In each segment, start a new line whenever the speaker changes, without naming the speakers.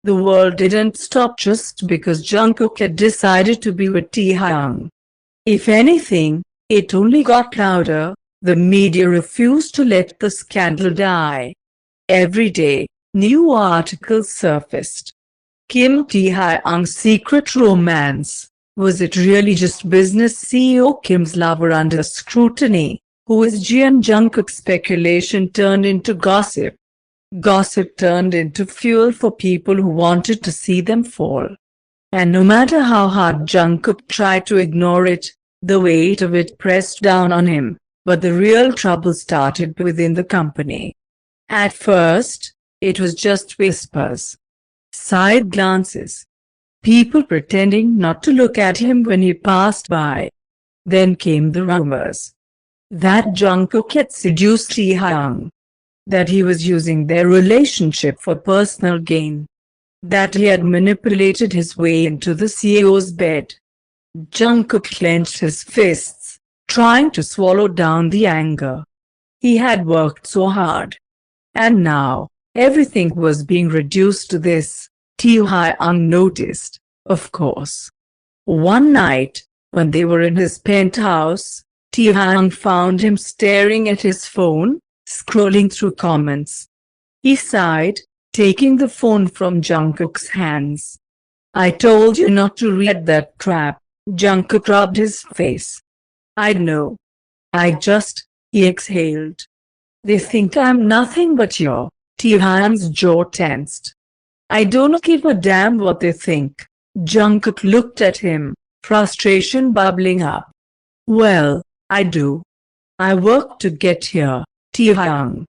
The world didn't stop just because Jungkook had decided to be with Taehyung. If anything, it only got louder. The media refused to let the scandal die. Every day, new articles surfaced. Kim Taehyung's secret romance. Was it really just business? CEO Kim's lover under scrutiny. Who is Jian? Jungkook? Speculation turned into gossip. Gossip turned into fuel for people who wanted to see them fall. And no matter how hard Jungkook tried to ignore it, the weight of it pressed down on him. But the real trouble started within the company. At first, it was just whispers. Side glances. People pretending not to look at him when he passed by. Then came the rumors. That Jungkook had seduced Taehyung. That he was using their relationship for personal gain. That he had manipulated his way into the CEO's bed. Jungkook clenched his fists, trying to swallow down the anger. He had worked so hard. And now, everything was being reduced to this. Taehyung noticed, of course. One night, when they were in his penthouse, Taehyung found him staring at his phone, scrolling through comments. He sighed, taking the phone from Jungkook's hands. I told you not to read that crap. Jungkook rubbed his face. I know. He exhaled. They think I'm nothing but your. Taehyung's jaw tensed. I don't give a damn what they think. Jungkook looked at him, frustration bubbling up. Well, I do. I worked to get here, Taehyung.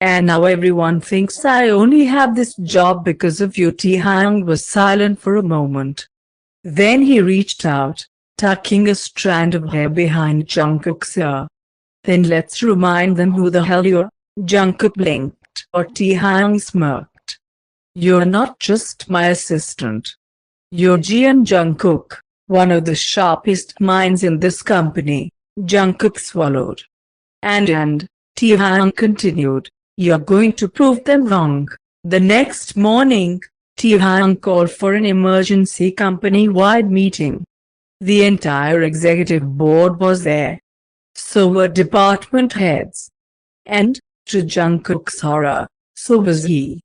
And now everyone thinks I only have this job because of you. Taehyung was silent for a moment. Then he reached out, tucking a strand of hair behind Jungkook's ear. Then let's remind them who the hell you're. Jungkook blinked, or Taehyung smirked. You're not just my assistant. You're Jian Jungkook, one of the sharpest minds in this company. Jungkook swallowed. And, Taehyung continued, you're going to prove them wrong. The next morning, Taehyung called for an emergency company-wide meeting. The entire executive board was there. So were department heads. And, to Jungkook's horror, so was he.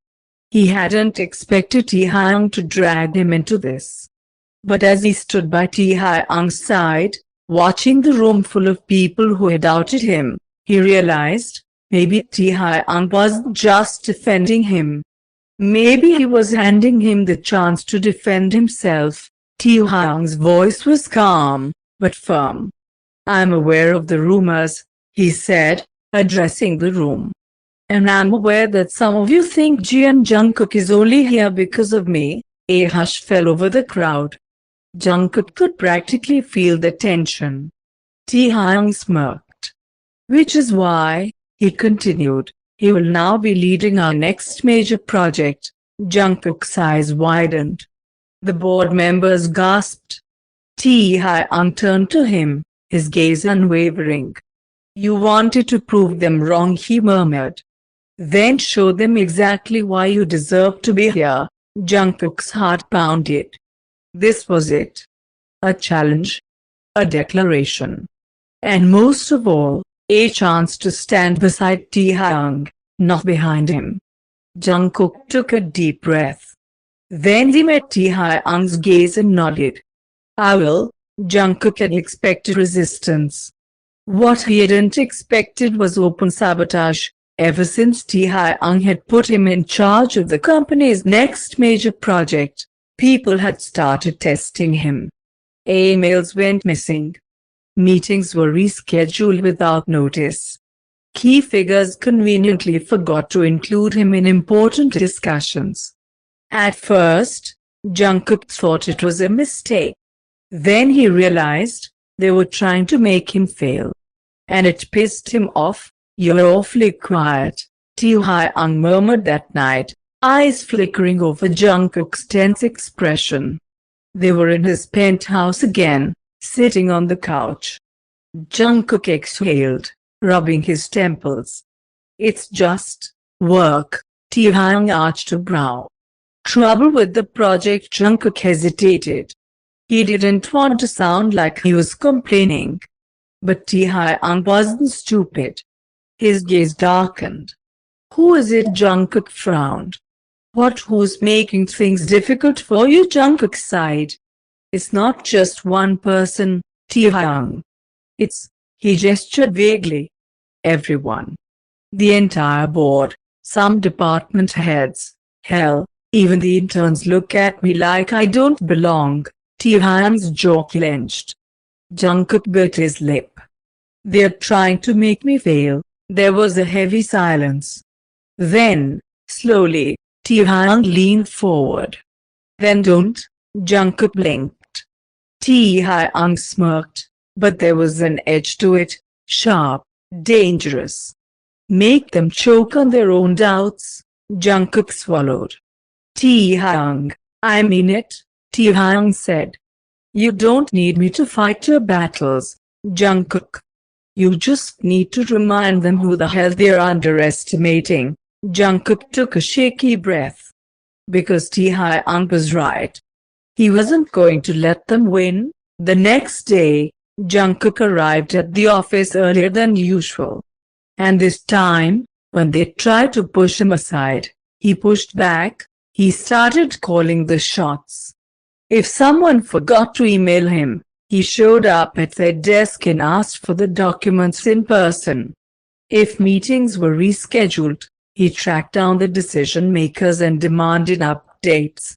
He hadn't expected Taehyung to drag him into this. But as he stood by Taehyung's side, watching the room full of people who had doubted him, he realized, maybe Taehyung wasn't just defending him. Maybe he was handing him the chance to defend himself. Taehyung's voice was calm, but firm. I'm aware of the rumors, he said, addressing the room. And I'm aware that some of you think Jian Jungkook is only here because of me. A hush fell over the crowd. Jungkook could practically feel the tension. Taehyung smirked. Which is why, he continued, he will now be leading our next major project. Jungkook's eyes widened. The board members gasped. Taehyung turned to him, his gaze unwavering. You wanted to prove them wrong, he murmured. Then show them exactly why you deserve to be here. Jungkook's heart pounded. This was it. A challenge. A declaration. And most of all, a chance to stand beside Taehyung, not behind him. Jungkook took a deep breath. Then he met Taehyung's gaze and nodded. I will. Jungkook had expected resistance. What he hadn't expected was open sabotage. Ever since Taehyung had put him in charge of the company's next major project, people had started testing him. Emails went missing. Meetings were rescheduled without notice. Key figures conveniently forgot to include him in important discussions. At first, Jungkook thought it was a mistake. Then he realized they were trying to make him fail. And it pissed him off. You're awfully quiet, Taehyung murmured that night, eyes flickering over Jungkook's tense expression. They were in his penthouse again, sitting on the couch. Jungkook exhaled, rubbing his temples. It's just work. Taehyung arched a brow. Trouble with the project. Jungkook hesitated. He didn't want to sound like he was complaining. But Taehyung wasn't stupid. His gaze darkened. Who is it? Jungkook frowned. Who's making things difficult for you? Jungkook sighed. It's not just one person, Taehyung. He gestured vaguely. Everyone. The entire board. Some department heads. Hell, even the interns look at me like I don't belong. Taehyung's jaw clenched. Jungkook bit his lip. They're trying to make me fail. There was a heavy silence. Then, slowly, Taehyung leaned forward. Then don't, Jungkook blinked. Taehyung smirked, but there was an edge to it, sharp, dangerous. Make them choke on their own doubts, Jungkook swallowed. Taehyung, I mean it, Taehyung said. You don't need me to fight your battles, Jungkook. You just need to remind them who the hell they're underestimating. Jungkook took a shaky breath. Because Taehyung was right. He wasn't going to let them win. The next day, Jungkook arrived at the office earlier than usual. And this time, when they tried to push him aside, he pushed back. He started calling the shots. If someone forgot to email him, he showed up at their desk and asked for the documents in person. If meetings were rescheduled, he tracked down the decision makers and demanded updates.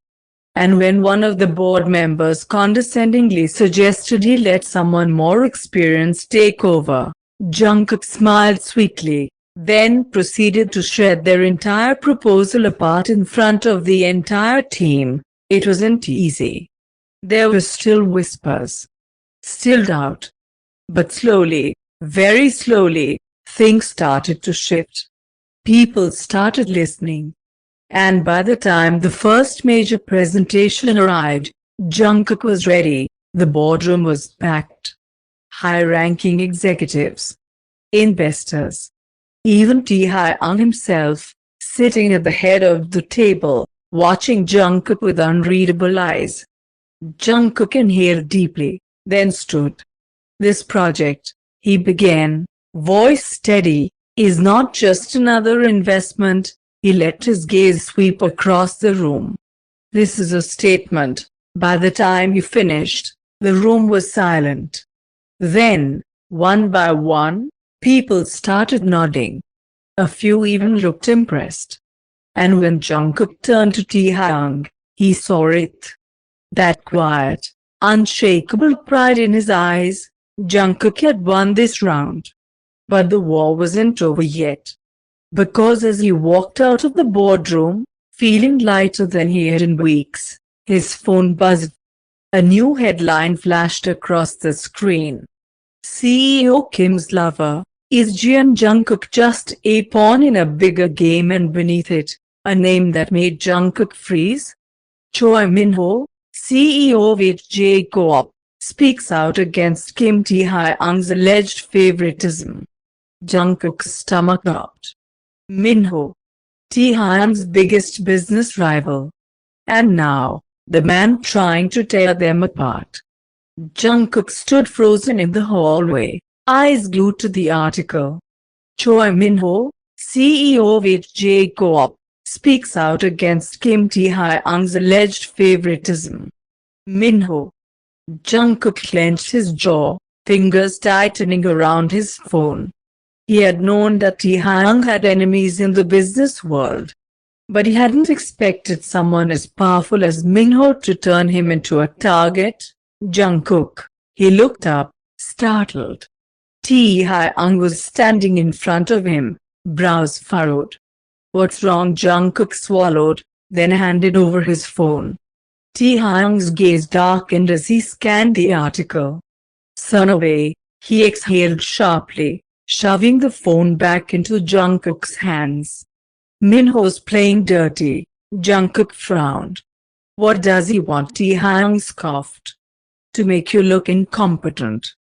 And when one of the board members condescendingly suggested he let someone more experienced take over, Jungkook smiled sweetly, then proceeded to shred their entire proposal apart in front of the entire team. It wasn't easy. There were still whispers. Still doubt. But slowly, very slowly, things started to shift. People started listening. And by the time the first major presentation arrived, Jungkook was ready. The boardroom was packed. High-ranking executives. Investors. Even Taehyung himself, sitting at the head of the table, watching Jungkook with unreadable eyes. Jungkook inhaled deeply, then stood. This project, he began, voice steady, is not just another investment. He let his gaze sweep across the room. This is a statement. By the time he finished, the room was silent. Then, one by one, people started nodding. A few even looked impressed. And when Jungkook turned to Taehyung, he saw it. That quiet, unshakable pride in his eyes. Jungkook had won this round. But the war wasn't over yet. Because as he walked out of the boardroom, feeling lighter than he had in weeks, his phone buzzed. A new headline flashed across the screen. CEO Kim's lover, is Jian Jungkook just a pawn in a bigger game? And beneath it, a name that made Jungkook freeze? Choi Min-ho, CEO of Becau, speaks out against Kim Taehyung's alleged favoritism. Jungkook's stomach dropped. Min-ho, Taehyung's biggest business rival. And now, the man trying to tear them apart. Jungkook stood frozen in the hallway, eyes glued to the article. Choi Min-ho, CEO of Becau, speaks out against Kim Taehyung's alleged favoritism. Min-ho. Jungkook clenched his jaw, fingers tightening around his phone. He had known that Taehyung had enemies in the business world. But he hadn't expected someone as powerful as Min-ho to turn him into a target. Jungkook. He looked up, startled. Taehyung was standing in front of him, brows furrowed. What's wrong? Jungkook swallowed, then handed over his phone. Taehyung's gaze darkened as he scanned the article. Son away, he exhaled sharply, shoving the phone back into Jungkook's hands. Min-ho's playing dirty, Jungkook frowned. What does he want? Taehyung scoffed. To make you look incompetent.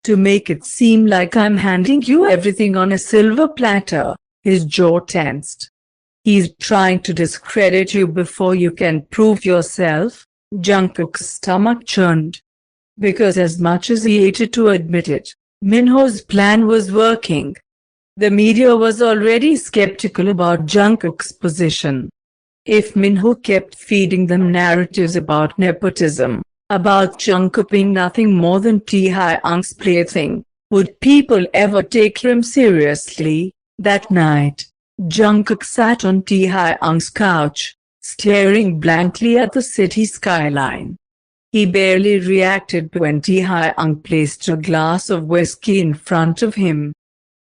To make it seem like I'm handing you everything on a silver platter. His jaw tensed. He's trying to discredit you before you can prove yourself. Jungkook's stomach churned. Because as much as he hated to admit it, Minho's plan was working. The media was already skeptical about Jungkook's position. If Minho kept feeding them narratives about nepotism, about Jungkook being nothing more than Taehyung's plaything, would people ever take him seriously? That night, Jungkook sat on Taehyung's couch, staring blankly at the city skyline. He barely reacted when Taehyung placed a glass of whiskey in front of him.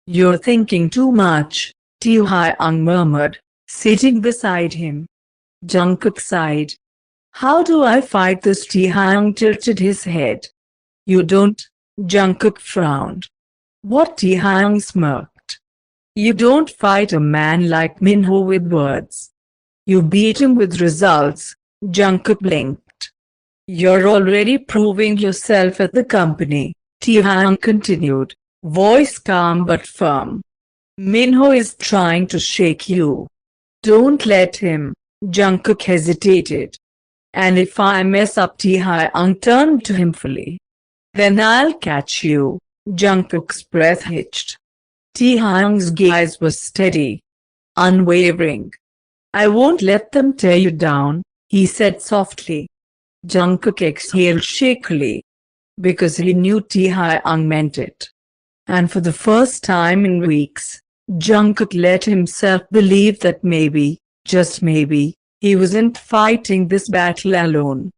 "You're thinking too much," Taehyung murmured, sitting beside him. Jungkook sighed. "How do I fight this?" Taehyung tilted his head. "You don't," Jungkook frowned. "What?" Taehyung smirked. "You don't fight a man like Minho with words. You beat him with results." Jungkook blinked. "You're already proving yourself at the company," Taehyung continued, voice calm but firm. "Minho is trying to shake you. Don't let him." Jungkook hesitated. "And if I mess up?" Taehyung turned to him fully. "Then I'll catch you." Jungkook's breath hitched. Taehyung's gaze was steady, unwavering. "I won't let them tear you down," he said softly. Jungkook exhaled shakily, because he knew Taehyung meant it. And for the first time in weeks, Jungkook let himself believe that maybe, just maybe, he wasn't fighting this battle alone.